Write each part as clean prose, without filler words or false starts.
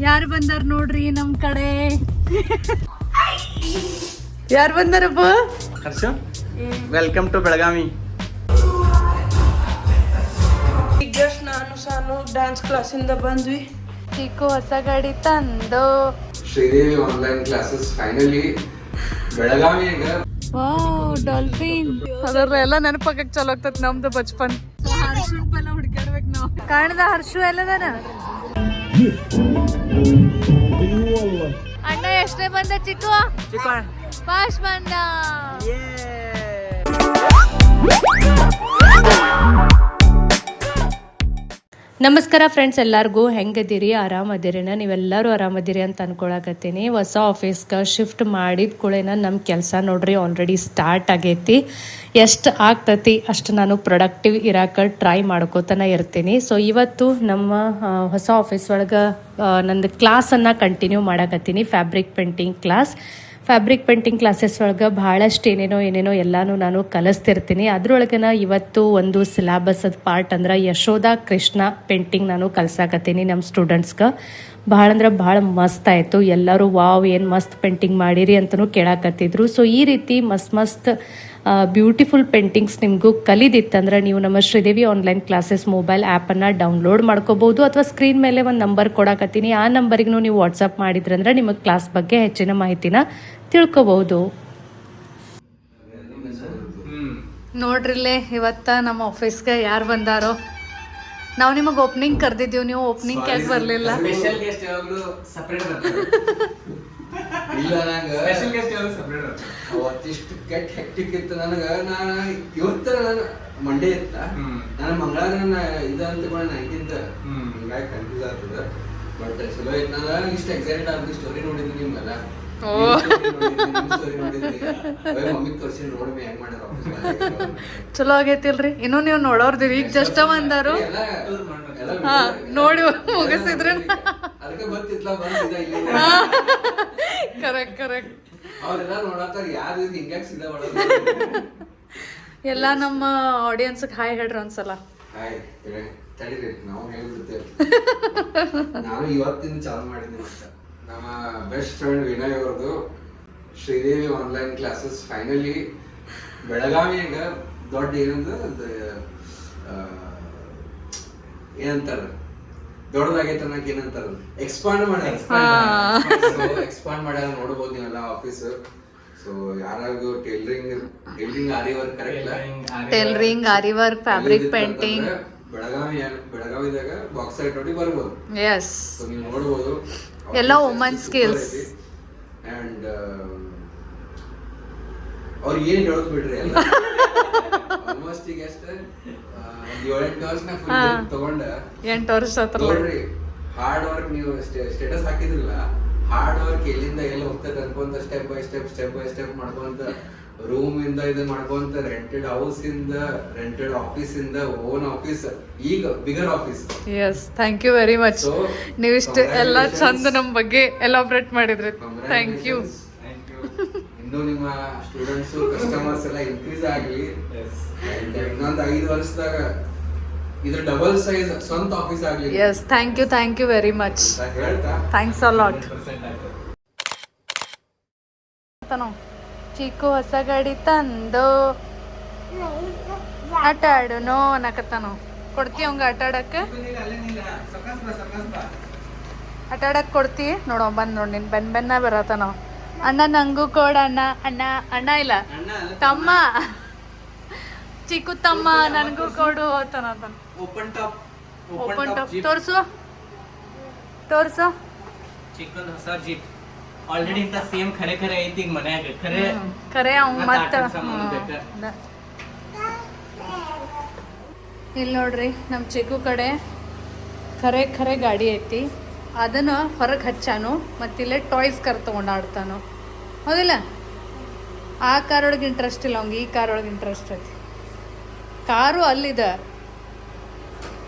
ಯಾರು ಬಂದಾರ ನೋಡ್ರಿ ನಮ್ ಕಡೆ. ಯಾರು ಬಂದಾರಪ್ಪ? Harsha, welcome to Belagavi. Just ನಾನು ಸಾನು ಡ್ಯಾನ್ಸ್ ಕ್ಲಾಸಿಂದ ಬಂದ್ವಿ. ಚಿಕ್ಕು ಹೊಸ ಗಾಡಿ ತಂದು. ಶ್ರೀದೇವಿ ಆನ್ಲೈನ್ ಕ್ಲಾಸಸ್ ಫೈನಲಿ ಬೆಳಗಾವಿಯಾಗ. Wow, dolphin. ಅದರ ಎಲ್ಲ ನೆನಪಾಗಕ್ ಚಲೋ ಆಗ್ತದ ನಮ್ದು ಬಚ್ಪನ್. ಹರ್ಷನ್ ಪಲ್ಲ ಹುಡ್ಕಾಡ್ಬೇಕು ನಾವು. ಕಾಣದ ಹರ್ಷು ಎಲ್ಲದಾನ? ಅಣ್ಣ ಎಷ್ಟೇ ಬಂದ ಚಿಕ್ಕು? ಫಾಸ್ಟ್ ಬಂದ. ನಮಸ್ಕಾರ ಫ್ರೆಂಡ್ಸ್, ಎಲ್ಲರಿಗೂ ಹೆಂಗದಿರಿ? ಆರಾಮದಿರಿನ? ನೀವೆಲ್ಲರೂ ಆರಾಮದಿರಿ ಅಂತ ಅನ್ಕೊಳಕತ್ತೀನಿ. ಹೊಸ ಆಫೀಸ್ಗೆ ಶಿಫ್ಟ್ ಮಾಡಿದ ಕೂಡೇನ ನಮ್ಮ ಕೆಲಸ ನೋಡ್ರಿ ಆಲ್ರೆಡಿ ಸ್ಟಾರ್ಟ್ ಆಗೈತಿ. ಎಷ್ಟು ಆಗ್ತತಿ ಅಷ್ಟು ನಾನು ಪ್ರೊಡಕ್ಟಿವ್ ಇರಾಕ ಟ್ರೈ ಮಾಡ್ಕೋತಾನೆ ಇರ್ತೀನಿ. ಸೊ ಇವತ್ತು ನಮ್ಮ ಹೊಸ ಆಫೀಸ್ ಒಳಗೆ ನಂದು ಕ್ಲಾಸನ್ನು ಕಂಟಿನ್ಯೂ ಮಾಡಕತ್ತೀನಿ, fabric painting class. Fabric painting classes ಒಳಗೆ ಭಾಳಷ್ಟು ಏನೇನೋ ಎಲ್ಲನೂ ನಾನು ಕಲಿಸ್ತಿರ್ತೀನಿ. ಅದ್ರೊಳಗನ ಇವತ್ತು ಒಂದು ಸಿಲೆಬಸ್ದ ಪಾರ್ಟ್ ಅಂದ್ರೆ ಯಶೋಧ ಕೃಷ್ಣ ಪೇಂಟಿಂಗ್ ನಾನು ಕಲ್ಸಾಕತ್ತೀನಿ ನಮ್ಮ ಸ್ಟೂಡೆಂಟ್ಸ್ಗೆ. ಭಾಳ ಅಂದ್ರೆ ಭಾಳ ಮಸ್ತ್ ಆಯಿತು. ಎಲ್ಲರೂ ವಾವ್ ಏನು ಮಸ್ತ್ ಪೇಂಟಿಂಗ್ ಮಾಡಿರಿ ಅಂತಲೂ ಕೇಳಾಕತ್ತಿದ್ರು. ಸೊ ಈ ರೀತಿ ಮಸ್ತ್ ಬ್ಯೂಟಿಫುಲ್ ಪೇಂಟಿಂಗ್ಸ್ ನಿಮಗೂ ಕಲಿದಿತ್ತಂದ್ರೆ ನೀವು ನಮ್ಮ ಶ್ರೀದೇವಿ ಆನ್ಲೈನ್ ಕ್ಲಾಸಸ್ ಮೊಬೈಲ್ ಆ್ಯಪನ್ನು ಡೌನ್ಲೋಡ್ ಮಾಡ್ಕೋಬೋದು, ಅಥವಾ ಸ್ಕ್ರೀನ್ ಮೇಲೆ ಒಂದು ನಂಬರ್ ಕೊಡಾಕತ್ತೀನಿ. ಆ ನಂಬರಿಗೂ ನೀವು ವಾಟ್ಸಪ್ ಮಾಡಿದ್ರಂದ್ರೆ ನಿಮಗೆ ಕ್ಲಾಸ್ ಬಗ್ಗೆ ಹೆಚ್ಚಿನ ಮಾಹಿತಿನ ತಿಳ್ಕೊಬಹುದು. ನೋಡ್ರಿಲ್ಲೇ ಇವತ್ತ ನಮ್ಮ ಆಫೀಸ್ಗೆ ಯಾರು ಬಂದಾರೋ. ನಾವು ನಿಮಗೆ ಓಪನಿಂಗ್ ಕರೆದಿದ್ದೀವಿ, ನೀವು ಓಪನಿಂಗ್ ಯಾಕೆ ಬರಲಿಲ್ಲ? ಸ್ಪೆಷಲ್ ಗೆಸ್ಟ್ ಯಾವಾಗಲೂ ಸಪರೇಟ್ ಬರ್ತಾರೆ. ಇಲ್ಲ, ನಂಗೆ ಸ್ಪೆಷಲ್ ಗೆಸ್ಟ್ ಯಾವಾಗಲೂ ಸಪರೇಟ್ ಬರ್ತಾರೆ. ಅವತ್ತಿಷ್ಟು ಕೆಟ್ಟ ಹೆಕ್ಟಿಕ್ ಇತ್ತು ನನಗೆ. ನಾನು ಇವತ್ತು ನಾನು ಮಂಡೇ ಇತ್ತ, ನಾನು ಮಂಗಳವಾರ ಇದಂತ 19th ಹಿಂಗಾಗಿ ಕನ್ಫ್ಯೂಸ್ ಆಗ್ತದ. ಬಟ್ ಚಲೋ ಇತ್ತು. ನಾನು ಇಷ್ಟು ಎಕ್ಸೈಟೆಡ್ ಆಗಿ ಸ್ಟೋರಿ ನೋಡಿದ್ವಿ ನಿಮ್ಮೆಲ್ಲ. ಮಮ್ಮಿಗೆ ತೋರಿಸಿ ನೋಡ್ಮಿ ಹೆಂಗ್ ಮಾಡ್ಯಾರ ಆಫೀಸ್. ಚಲೋ ಆಗೈತಿಲ್ರಿ? ಇನ್ನೂ ನೀವು ನೋಡೋರ್ದಿರಿ, ಈಗ ಜಸ್ಟ್ ಬಂದಾರು. ಹಾ, ನೋಡಿ ಮುಗಿಸಿದ್ರೆ ಅದಕ್ಕೆ ಗೊತ್ತಿತ್ಲ ಕರೆಕ್ಟ್. ಅವ್ರೆಲ್ಲ ನೋಡತ್ತಾರ ಯಾರು ಹಿಂಗ್ಯಾಕ್ ಸಿದ್ಧ ಮಾಡೋದು. ಎಲ್ಲ ನಮ್ಮ ಆಡಿಯನ್ಸ್ಗೆ ಹಾಯ್ ಹೇಳ್ರಿ ಒಂದ್ಸಲ. ಹಾಯ್ ತಡೀರಿ, ನಾವು ಹೇಳ್ಬಿಡ್ತೇವೆ. ನಾನು ಇವತ್ತಿಂದ ಚಾಲು ಮಾಡಿದ್ದೆ ಅಂತ. ನಮ್ಮ ಬೆಸ್ಟ್ ಫ್ರೆಂಡ್ ವಿನಯ್ ಅವ್ರದ್ದು ಶ್ರೀದೇವಿ ಆನ್ಲೈನ್ ಕ್ಲಾಸಸ್ ಫೈನಲಿ ಬೆಳಗಾವಿಯಾಗ ದೊಡ್ಡ ಏನಂತಾರ ದೊಡ್ಡದಾಗೈತೆ ಅನ್ನಕ್ಕೆ ಏನಂತಾರ ಎಕ್ಸ್ಪಾಂಡ್ ಮಾಡ್ಯಾರ. ನೋಡ್ಬೋದು ನೀವೆಲ್ಲ ಆಫೀಸ್. ಸೊ ಯಾರಾಗೂ tailoring aari work correct, tailoring aari work fabric painting ಬೆಳಗಾವಿದಾಗ ಬಾಕ್ಸ್ ಸೈಡ್ ನೋಡಿ ಬರ್ಬೋದು. ಎಸ್, ಸೊ ನೀವು ನೋಡ್ಬೋದು ಎಲ್ಲ ವುಮನ್ ಸ್ಕಿಲ್ಸ್. ಅಂಡ್ ಅವ್ರಿಗೆ ಏನ್ ಹೇಳೋದು ಬಿಡ್ರಿ, ಎಲ್ಲ ಆಲ್ಮೋಸ್ಟ್ ಈಗ ಎಷ್ಟು 7-8 ವರ್ಷನ ಫುಲ್ ತಗೊಂಡ 8 ವರ್ಷ ನೋಡ್ರಿ. ಹಾರ್ಡ್ ವರ್ಕ್ ನೀವು ಸ್ಟೇಟಸ್ ಹಾಕಿದ್ರಲ್ಲ, ಹಾರ್ಡ್ ವರ್ಕ್ ಎಲ್ಲಿಂದ ಎಲ್ಲ ಹೋಗ್ತದೆ ಅನ್ಕೊಂತ ಸ್ಟೆಪ್ ಬೈ ಸ್ಟೆಪ್ ಮಾಡ್ಕೊಂತ ರೂಮ್ ಇಂದ ಇದು ಮಾಡ್ಕೊಂತ ರೆಂಟೆಡ್ ಹೌಸ್ ಇಂದ ರೆಂಟೆಡ್ ಆಫೀಸ್ ಇಂದ ಓನ್ ಆಫೀಸ್, ಈಗ bigger office. Yes, thank you very much. ನೀವಿಷ್ಟು ಎಲ್ಲ ಚಂದ ನಮ್ಮ ಬಗ್ಗೆ ಎಲಾಬ್ರೇಟ್ ಮಾಡಿದ್ರಿ. Thank you. ಇನ್ನು ನಿಮ್ಮ ಸ್ಟೂಡೆಂಟ್ಸ್ ಕಸ್ಟಮರ್ಸ್ ಎಲ್ಲ ಇನ್ಕ್ರೀಸ್ ಆಗಲಿ. ಇನ್ನೊಂದು 5 ವರ್ಷದಾಗ ಇದು ಡಬಲ್ ಸೈಜ್ ಸ್ವಂತ ಆಫೀಸ್ ಆಗಲಿ. Yes, thank you very much. ಹೇಳ್ತಾ ಥ್ಯಾಂಕ್ಸ್ ಅ ಲಾಟ್. ಚಿಕ್ಕು ಹೊಸ ಗಾಡಿ ತಂದು ಆಟ ಆಡುನೋ ಅನ್ನಕತ್ತಾನೋ. ಕೊಡ್ತಿ ಅವಂಗ ಆಟ ಆಡಕ್ಕೆ? ಆಟ ಆಡಕ್ಕೆ ಕೊಡ್ತಿ? ನೋಡೋ ಬಂದ್ ನೋಡಿ, ನಿನ್ ಬೆನ್ನ ಬರತ್ತಾನೋ. ಅಣ್ಣ ನಂಗೂ ಕೊಡ ಅಣ್ಣ ಇಲ್ಲ ತಮ್ಮ, ಚಿಕ್ಕು ತಮ್ಮ ನನಗೂ ಕೊಡು ಅಂತಾನ. ಓಪನ್ ಟಾಪ್ ತೋರ್ಸು. ಚಿಕ್ಕನ್ ಹೊಸ ಜೀಪ್ ಆಲ್ರೆಡಿ ಇಂತ ಸೇಮ್ ಖರೆ ಐತಿ ಈಗ ಮನ್ಯಾಗ. ಖರೆ ಅವ್ ಮತ್ತ ಇಲ್ಲಿ ನೋಡ್ರಿ, ನಮ್ಮ ಚಿಕ್ಕು ಕಡೆ ಖರೆ ಗಾಡಿ ಐತಿ. ಅದನ್ನ ಹೊರಗೆ ಹಚ್ಚಾನು, ಮತ್ತಿಲ್ಲೇ ಟಾಯ್ಸ್ ಕಾರ್ ತೊಗೊಂಡು ಆಡ್ತಾನು. ಹೌದಿಲ್ಲ? ಆ ಕಾರ್ ಒಳಗೆ ಇಂಟ್ರೆಸ್ಟ್ ಇಲ್ಲ ಅವಂಗೆ, ಈ ಕಾರ್ ಒಳಗೆ ಇಂಟ್ರೆಸ್ಟ್ ಐತಿ. ಕಾರು ಅಲ್ಲಿದೆ.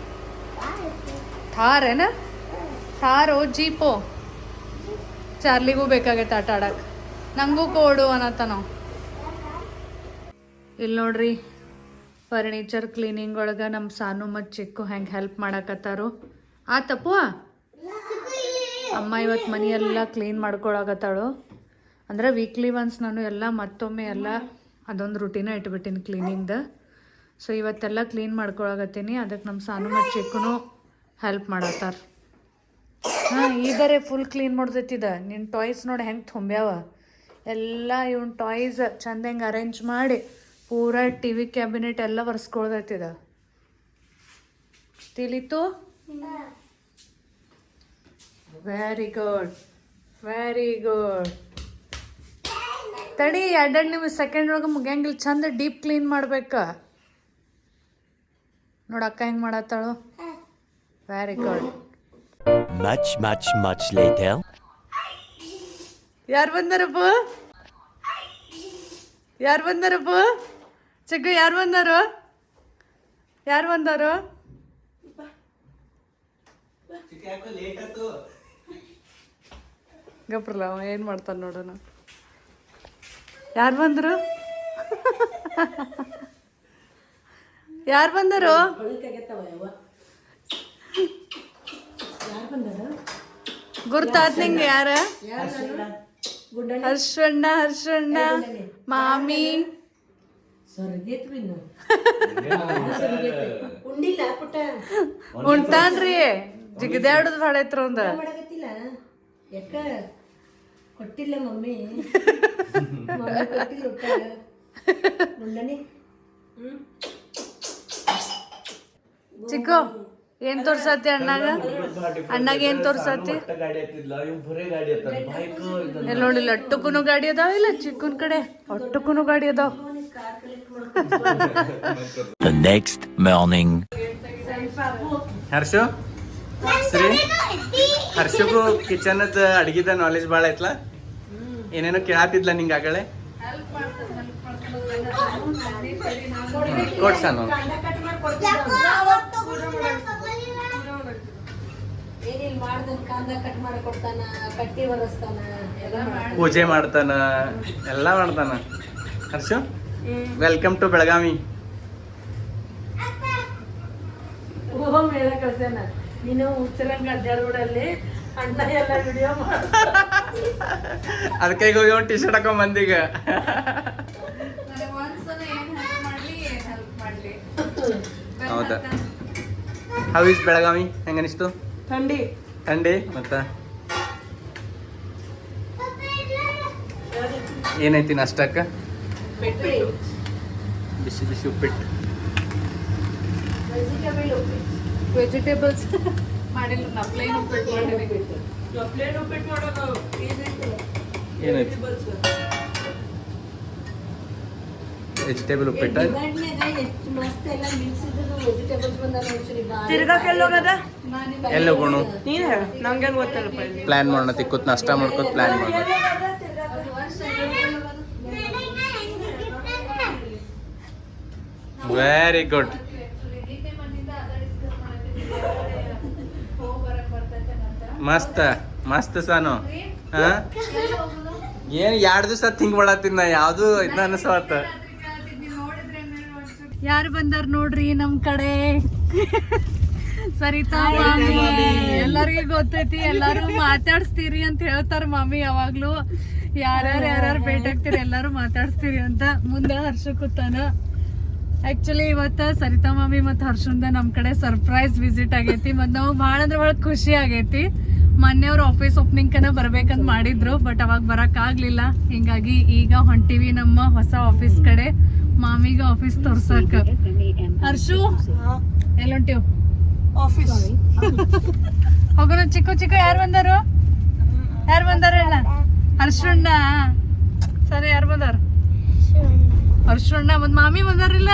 ಥಾರೇನ? ಥಾರೋ ಜೀಪೋ? ಚಾರ್ಲಿಗೂ ಬೇಕಾಗೈತೆ ಆಟ ಆಡಕ್ಕೆ. ನಂಗೂ ಕೊಡು ಅನ್ನತ್ತಾನೋ. ಇಲ್ಲಿ ನೋಡ್ರಿ, ಫರ್ನಿಚರ್ ಕ್ಲೀನಿಂಗ್ ಒಳಗೆ ನಮ್ಮ ಸಾನು ಮತ್ತು ಚಿಕ್ಕು ಹೆಂಗೆ ಹೆಲ್ಪ್ ಮಾಡಕತ್ತಾರು. ಆತಪ್ಪು ಅಮ್ಮ ಇವತ್ತು ಮನೆಯೆಲ್ಲ ಕ್ಲೀನ್ ಮಾಡ್ಕೊಳಕತ್ತಾಳು. ಅಂದರೆ ವೀಕ್ಲಿ ಒನ್ಸ್ ನಾನು ಎಲ್ಲ ಮತ್ತೊಮ್ಮೆ ಎಲ್ಲ ಅದೊಂದು ರುಟೀನ ಇಟ್ಬಿಟ್ಟಿನಿ ಕ್ಲೀನಿಂಗ್ದು. ಸೊ ಇವತ್ತೆಲ್ಲ ಕ್ಲೀನ್ ಮಾಡ್ಕೊಳಕತ್ತೀನಿ. ಅದಕ್ಕೆ ನಮ್ಮ ಸಾನು ಮತ್ತು ಚಿಕ್ಕನು ಹೆಲ್ಪ್ ಮಾಡತ್ತಾರ. ಹಾಂ ಈದರೆ ಫುಲ್ ಕ್ಲೀನ್ ಮಾಡ್ದೈತಿದ. ನಿನ್ನ ಟಾಯ್ಸ್ ನೋಡಿ ಹೆಂಗೆ ತುಂಬ್ಯಾವ ಎಲ್ಲ. ಇವನ್ ಟಾಯ್ಸ್ ಚಂದ ಹೆಂಗೆ ಅರೇಂಜ್ ಮಾಡಿ ಪೂರಾ TV ಕ್ಯಾಬಿನೆಟ್ ಎಲ್ಲ ಒರೆಸ್ಕೊಳ್ದೈತಿದ. ತಿಳಿತು? Very good, very good. ತಡಿ 2 ಸೆಕೆಂಡ್ ಒಳಗೆ ಮುಗಿಯಂಗಿಲ್ಲ. ಚಂದ ಡೀಪ್ ಕ್ಲೀನ್ ಮಾಡ್ಬೇಕ. ನೋಡು ಅಕ್ಕ ಹೆಂಗೆ ಮಾಡತ್ತಾಳು. Very good. Much later. ಯಾರು ಬಂದಾರಪ್ಪ? ಯಾರು ಬಂದಾರಪ್ಪ? ಚಿಕ್ಕ ಯಾರು ಬಂದಾರು? ಯಾರು ಬಂದಾರು? ಯಾಕೋ ಲೇಟ್ ಆಯ್ತು. ಗಪ್ರಲ್ಲ ಅವ ಏನು ಮಾಡ್ತಾನೆ ನೋಡೋಣ. ಯಾರು ಬಂದರು? ಯಾರು ಬಂದರು? ಗುರ್ತಾತ್ ನಿಂಗೆ ಯಾರ? ಹರ್ಷಣ್ಣ, ಹರ್ಷಣ್ಣ, ಮಾಮಿ. ಉಂಟಾನ್ರಿ ಜಿಗದಾಡುದು ಹಾಡೈತ್ರ ಒಂದ. ಕೊಟ್ಟಿಲ್ಲ ಮಮ್ಮಿ ಚಿಕ್ಕು ಏನ್ ತೋರ್ಸತಿ ಅಣ್ಣಾಗ? ಅಣ್ಣಾಗ ಏನ್ ತೋರ್ಸತಿ? ಎಲ್ಲ ನೋಡಿಲ್ಲ. ಅಟ್ಟಕ್ಕೂನು ಗಾಡಿ ಅದಾವ ಇಲ್ಲ ಚಿಕ್ಕನ್ ಕಡೆ? ಅಟ್ಟಕ್ಕೂನು ಗಾಡಿ ಅದಾವ. The next morning. Harshu Shri ಹರ್ಷಗೂ ಕಿಚನದ ಅಡ್ಗಿದ ನಾಲೆಜ್ ಭಾಳ ಐತ್ಲ. ಏನೇನೋ ಕೇಳಾತಿದ್ಲ ನಿಂಗೆ ಆಗಳೆ. ಕೊಡ್ಸಾನು ಏನಿಲ್ಲ ಮಾಡ್ದನ್ ಕಾಂದ ಕಟ್ ಮಾಡಿ ಕೊಡ್ತಾನ, ಕಟ್ಟಿ ಒರೆಸ್ತಾನ, ಪೂಜೆ ಮಾಡ್ತಾನ, ಎಲ್ಲ ಮಾಡ್ತಾನ. ಹರ್ಷು ವೆಲ್ಕಮ್ ಟು ಬೆಳಗಾವಿ. ಓಮ್ ಹೇಳ ಕಳ್ಸೇನ. ನೀನು ಹುಚ್ಚರಂಗ ಅಡ್ಡಾಡ್ಬಿಡಲ್ಲಿ ಅಣ್ಣ ಎಲ್ಲ ವಿಡಿಯೋ ಮಾಡ. ಅದಕ್ಕೆ ಈಗ ಹೋಗಿ ಒಂದು ಟಿ-ಶರ್ಟ್ ಹಾಕೊಂಡ್ ಬಂದೀಗ. ಹೌದಾ? How is Belagavi? ಹೆಂಗನಿಸ್ತು? ಥಂಡಿ ಥಂಡಿ ಮತ್ತ ಏನೈತಿ ನಾಷ್ಟಕ್ಕ? ಬಿಸಿ ಬಿಸಿ ಉಪ್ಪಿಟ್ಟು. ವೆಜಿಟೇಬಲ್ಸ್ ಮಾಡಿಲ್ಲ ನಾ, ಪ್ಲೇನ್ ಉಪ್ಪಿಟ್ಟು ಮಾಡಿದ್ದೀನಿ. ಪ್ಲೇಟ್ ಉಪ್ಪಿಟ್ಟು ಮಾಡೋದು ಏನೈತಿ? ವೆಜಿಟೇಬಲ್ ಉಪ್ಪಿಟ್ಟ. ಎಷ್ಟು ಮಸ್ತ್ ಎಲ್ಲ ಮಿಕ್ಸ್ ಇದ್ದು ವೆಜಿಟೇಬಲ್ಸ್ ಬಂದಾರ ನೋಡಿ. ತಿರ್ಗಾಕ ಎಲ್ಲಿ ಹೋಗದ? ಎಲ್ಲಿ ಹೋಗೋಣ? ನೀನ್ ಹೇಳ, ನಂಗೇನ್ ಗೊತ್ತಲ್ಲಪ್ಪ. ಇಲ್ಲಿ ಪ್ಲಾನ್ ಮಾಡೋಣ. ತಿಕ್ಕೂತ್ ನಾಷ್ಟ ಮಾಡ್ಕೋತ ಪ್ಲಾನ್ ಮಾಡೋಣ. Very good. ಮಸ್ತ್ ಮಸ್ತ್ ಸಾನು. ಹಾ ಏನ್ 2 ದಿವಸ ತಿಂಗ್ ಮಾಡತ್ತಿನ ಯಾವ್ದು ಇದ್ನ ಅನಸವತ್ತ. ಯಾರು ಬಂದಾರ ನೋಡ್ರಿ ನಮ್ ಕಡೆ. ಸರಿತಾ ಮಾಮಿ. ಎಲ್ಲರಿಗೂ ಗೊತ್ತೈತಿ, ಎಲ್ಲಾರು ಮಾತಾಡ್ಸ್ತೀರಿ ಅಂತ ಹೇಳ್ತಾರ ಮಾಮಿ ಯಾವಾಗ್ಲೂ. ಯಾರ್ಯಾರು ಭೇಟಿ ಆಗ್ತೀರಿ ಎಲ್ಲಾರು ಮಾತಾಡ್ಸ್ತೀರಿ ಅಂತ. ಮುಂದೆ ಹರ್ಷ ಕೂತಾನ. ಆಕ್ಚುಲಿ ಇವತ್ತು ಸರಿತಾ ಮಾಮಿ ಮತ್ತು ಹರ್ಷಂದ ನಮ್ಮ ಕಡೆ ಸರ್ಪ್ರೈಸ್ ವಿಸಿಟ್ ಆಗೈತಿ. ಮತ್ತು ನಾವು ಭಾಳ ಅಂದ್ರೆ ಭಾಳ ಖುಷಿ ಆಗೈತಿ. ಮೊನ್ನೆ ಅವ್ರು ಆಫೀಸ್ ಓಪನಿಂಗ್ಕನ ಬರ್ಬೇಕಂತ ಮಾಡಿದ್ರು, ಬಟ್ ಅವಾಗ ಬರೋಕ್ಕಾಗಲಿಲ್ಲ. ಹಿಂಗಾಗಿ ಈಗ ಹೊಂಟಿವಿ ನಮ್ಮ ಹೊಸ ಆಫೀಸ್ ಕಡೆ ಮಾಮಿಗೆ ಆಫೀಸ್ ತೋರ್ಸಕ್ಕೆ. ಹರ್ಷು ಎಲ್ಲಿ ಹೊಂಟಿವ್? ಆಫೀಸ್ ಹೋಗೋಣ. ಚಿಕ್ಕ ಯಾರು ಬಂದಾರು? ಯಾರು ಬಂದಾರ ಹೇಳ? ಹರ್ಷಣ್ಣ. ಸರಿ, ಯಾರು ಬಂದಾರ? ಹರ್ಷಣ್ಣ ಮತ್ತು ಮಾಮಿ ಬಂದಾರಿಲ್ಲ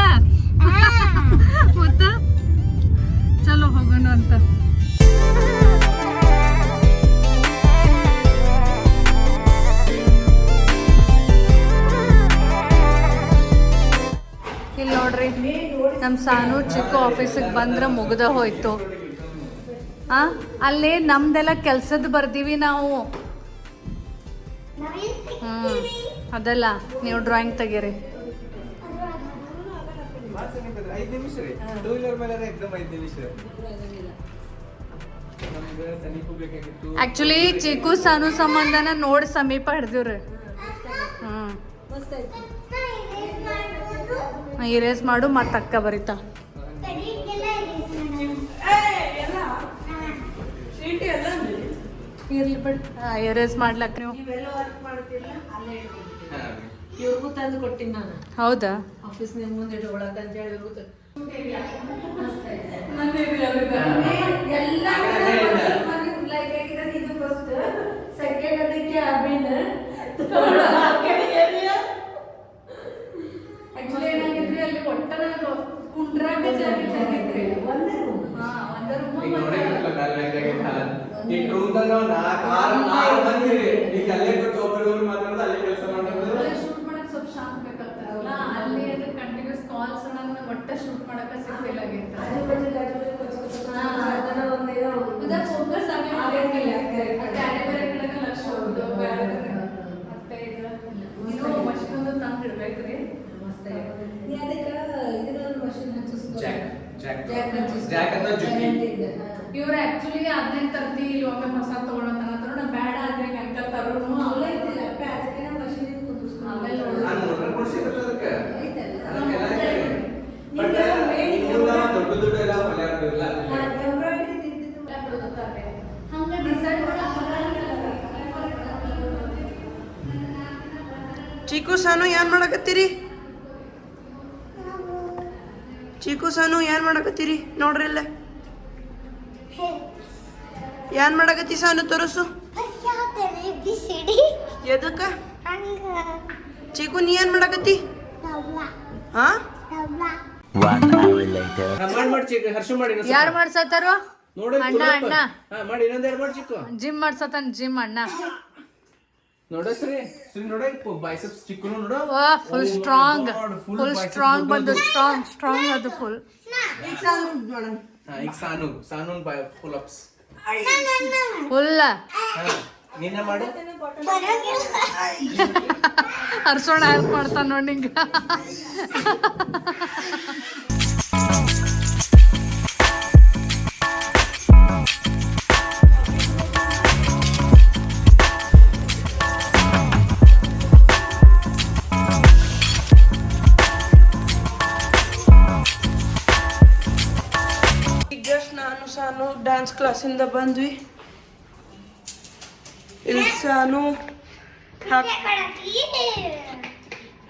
ಮತ್ತ. ಚಲೋ ಹೋಗೋಣ ಅಂತ. ಇಲ್ಲಿ ನೋಡ್ರಿ, ನಮ್ಮ ಸಾನು ಚಿಕ್ಕ ಆಫೀಸಿಗೆ ಬಂದ್ರೆ ಮುಗ್ದ ಹೋಯ್ತು. ಅಲ್ಲಿ ನಮ್ದೆಲ್ಲ ಕೆಲ್ಸದ ಬರ್ದೀವಿ ನಾವು. ಅದಲ್ಲ, ನೀವು ಡ್ರಾಯಿಂಗ್ ತೆಗೀರಿ. 5 ನಿಮಿಷ ರೀ. 2 ವೀಲರ್ ಮೇಲೆ ಎಕ್ದಮ್ 5 ನಿಮಿಷ. ನಮ್ಗೆ ಸಮೀಪ ಬೇಕಾಗಿತ್ತು. ಆಕ್ಚುಲಿ ಚೀಕು ಸಾನು ಸಂಬಂಧನ ನೋಡಿ ಸಮೀಪ ಹಿಡ್ದಿವ್ರಿ. ಹ್ಮ್ ಮಸ್ತ್ ಆಯ್ತು. ಇರೇಸ್ ಮಾಡು ಮತ್ತೆ ಅಕ್ಕ ಬರೀತಾ. ಇರ್ಲಿ ಬಿಡ್, ಎರೇಸ್ ಮಾಡ್ಲಕ್ ನೀವು. ನೀವೆಲ್ಲ ವರ್ಕ್ ಮಾಡ್ತಿಲ್ಲ ಅಲ್ಲೇ ಇಟ್ಕೊಂಡಿರ್ತೀವಿ. ಇವ್ರಿಗೂ ತಂದು ಕೊಟ್ಟಿನಿ ನಾನು ಹೌದಾ? ಆಫೀಸ್ ಮುಂದೆ ಇಟ್ಕೊಳಕ್ ಅಂತ ಹೇಳಿ ಇವ್ರಿಗೂ ಇದು ಫಸ್ಟ್ ಸೆಕೆಂಡ್ ಅದಕ್ಕೆ ಅಭಿನ ಆಕ್ಚುಲಿ ಏನಾಗಿದ್ರಿ ಅಲ್ಲಿ ಒಟ್ಟ ನಾನು ಕುಂಡ್ರಾಗ ಜಾಗ ಜಾಗಿದ್ರಿ ಒಂದೇ ರೂಮ್. ಈಗ ನೋಡಿದ್ರಲ್ಲ ಮ್ಯಾಲ್ ಹೆಂಗಾಗೈತೆ ಹಾಲ್. ಈ ರೂಮ್ದಾಗ ಆರು ಬಂದಿರಿ. ಈಗ ಅಲ್ಲೇ ಕೂತು ಒಬ್ರಿಗೊಬ್ರು ಮಾತಾಡೋದು, ಅಲ್ಲೇ ಕೆಲಸ ಮಾಡೋದು. ಶೂಟ್ ಮಾಡಕ್ ಸ್ವಲ್ಪ ಶಾಂತ ಬೇಕಾಗ್ತದಲ್ಲ, ಅಲ್ಲಿ ಅಂದ್ರೆ ಕಂಟಿನ್ಯೂಸ್ ಕಾಲ್ಸ್ ಒಟ್ಟ ಶೂಟ್ ಮಾಡಕ ಸಿಗ್ತಿಲ್ಲ ಆಗಿತ್ತು. ಫೋಕಸ್ ಆಗಿ ಆಗಂಗಿಲ್ಲ. ಬೇರೆ ಬೇರೆ ಕಡೆಗೆ ಲಕ್ಷ ಹೋಗುದು, ಬೇರೆ ಮತ್ತೆ ಈಗ ಇನ್ನೂ ಮಷಿನೊಂದು ತಂದು ಇಡ್ಬೇಕ್ರಿ. ನೀ ಅದಕ್ಕೆ ಇದನ್ನ ಮಷಿನ್ ಹಚ್ಚಿಸ್ಕೊ. ಜಾಕ್ ಅಂತ ಜುಟ್ಟಿ. ಇವ್ರು ಆಕ್ಚುಲಿ ಅದನ್ನ ತರ್ತಿ ಇಲ್ಲಿ ಒಮ್ಮೆ ಹೊಸ ತಗೊಳಂತಾರ. ನಾ ಬೇಡ ಆದ್ರೆ ಅಂಕಲ್ ತರೋನು ಅಲ್ಲ ಐತಿಲ್ಲ ಅಪ್ಪ, ಅದಕ್ಕೆ ನಾ ಮಷಿನ್ ಕುಂದಿಸ್ಕೊ. ಆಮೇಲೆ ನೋಡು. ನಾನು ನೋಡ್ರಿ ಕೊಡ್ಸಿದ್ರಲ್ಲ ಅದಕ್ಕೆ. ಐತಲ್ಲ ಬಟ್ ದೊಡ್ಡ ದೊಡ್ಡ ಎಲ್ಲ ಹೊಲಿಯಾರ್ದಿಲ್ಲ. ಎಂಬ್ರಾಯ್ಡ್ರಿ ತಿಂತಿದ್ದು ಹಂಗ ಡಿಸೈಡ್ ಚೀಕು ಸಾನು ಏನ್ ಮಾಡಕತ್ತೀರಿ? ಚೀಕು ಸಾನು ಏನ್ ಮಾಡಕತ್ತೀರಿ? ನೋಡ್ರಿ ಇಲ್ಲ ಏನ್ ಮಾಡಕತ್ತಿ ಸಾನು? ತೋರಿಸು. ಎದಕ್ಕ? ಚೀಕು ನೀ ಏನ್ ಮಾಡಕತ್ತಿ? ಹಾ One hour later. ಮಾಡಿ ಚಿಕ್ಕ ಹರ್ಷು ಮಾಡಿ ಇನ್ನೊಂದ್ ಯಾರು ಸ್ವಲ್ಪ. ಮಾಡ್ಸತ್ತಾರೋ? ನೋಡು ಅಣ್ಣ ಅಣ್ಣ ಮಾಡಿ ಇನ್ನೊಂದೆರಡು ಮಾಡಿ ಚಿಕ್ಕು. ಜಿಮ್ ಮಾಡ್ಸತಾನ, ಜಿಮ್ ಅಣ್ಣ. ನೋಡು ಶ್ರೀ ನೋಡ ಬೈಸೆಪ್ಸ್ ಚಿಕ್ಕನು ನೋಡು. ವಾ ಫುಲ್ ಸ್ಟ್ರಾಂಗ್, ಫುಲ್ ಸ್ಟ್ರಾಂಗ್ ಬಂದು ಸ್ಟ್ರಾಂಗ್ ಅದು ಫುಲ್. ಈಗ ಸಾನು ನೋಡೋಣ. ಈಗ ಸಾನು ಫುಲ್ ಅಪ್ಸ್. ಫುಲ್ ನೀನೇ ಮಾಡು. ಹರ್ಸೋಣ ಹೆಲ್ಪ್ ಮಾಡ್ತಾನ ನೋಡಿ ನಿಂಗ. ಈಗ ಜಸ್ಟ್ ನಾನು ಸಾನು ಡ್ಯಾನ್ಸ್ ಕ್ಲಾಸಿಂದ ಬಂದ್ವಿ. ಇಲ್ಲಿ ಸಾನು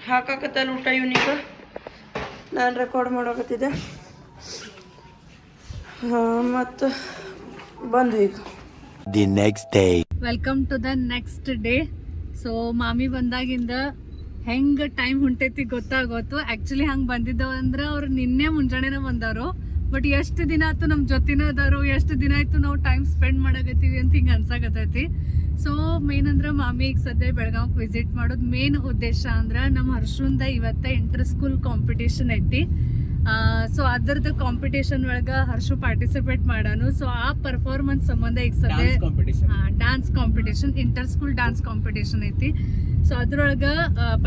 ಹಾಕಾಕತ್ತಲ್ಲ ಊಟ ಇವನಿಗ. ನಾನು ರೆಕಾರ್ಡ್ ಮಾಡಕತ್ತಿದ್ದೆ. ಮತ್ತು ಬಂದ್ವಿ ಈಗ. The next day. Welcome to the next day. So ಮಾಮಿ ಬಂದಾಗಿಂದ ಹೆಂಗ್ ಟೈಮ್ ಹೊಂಟೈತಿ ಗೊತ್ತಾಗೋತು. ಆಕ್ಚುಲಿ ಹಂಗ್ ಬಂದಿದ್ದವ ಅಂದ್ರ ಅವ್ರು ನಿನ್ನೆ ಮುಂಜಾನೆನ ಬಂದವರು. ಬಟ್ ಎಷ್ಟು ದಿನ ಆಯ್ತು ನಮ್ಮ ಜೊತೆನ ಅದಾರು, ಎಷ್ಟು ದಿನ ಆಯ್ತು ನಾವು ಟೈಮ್ ಸ್ಪೆಂಡ್ ಮಾಡಕತ್ತೀವಿ ಅಂತ ಹಿಂಗೆ ಅನ್ಸಾಕತ್ತೈತಿ. ಸೊ ಮೇನ್ ಅಂದ್ರೆ ಮಾಮಿ ಈಗ ಸದ್ಯ ಬೆಳಗಾವ್ ವಿಸಿಟ್ ಮಾಡೋದು ಮೇನ್ ಉದ್ದೇಶ ಅಂದ್ರೆ ನಮ್ಮ ಹರ್ಷುಂದ ಇವತ್ತ ಇಂಟರ್ ಸ್ಕೂಲ್ ಕಾಂಪಿಟೇಷನ್ ಐತಿ. ಸೊ ಅದರದ್ದು ಕಾಂಪಿಟೇಷನ್ ಒಳಗ ಹರ್ಷು ಪಾರ್ಟಿಸಿಪೇಟ್ ಮಾಡಾನು. ಸೊ ಆ ಪರ್ಫಾರ್ಮೆನ್ಸ್ ಸಂಬಂಧ ಈಗ ಸದ್ಯ dance competition, inter school dance competition ಐತಿ. ಸೊ ಅದ್ರೊಳಗ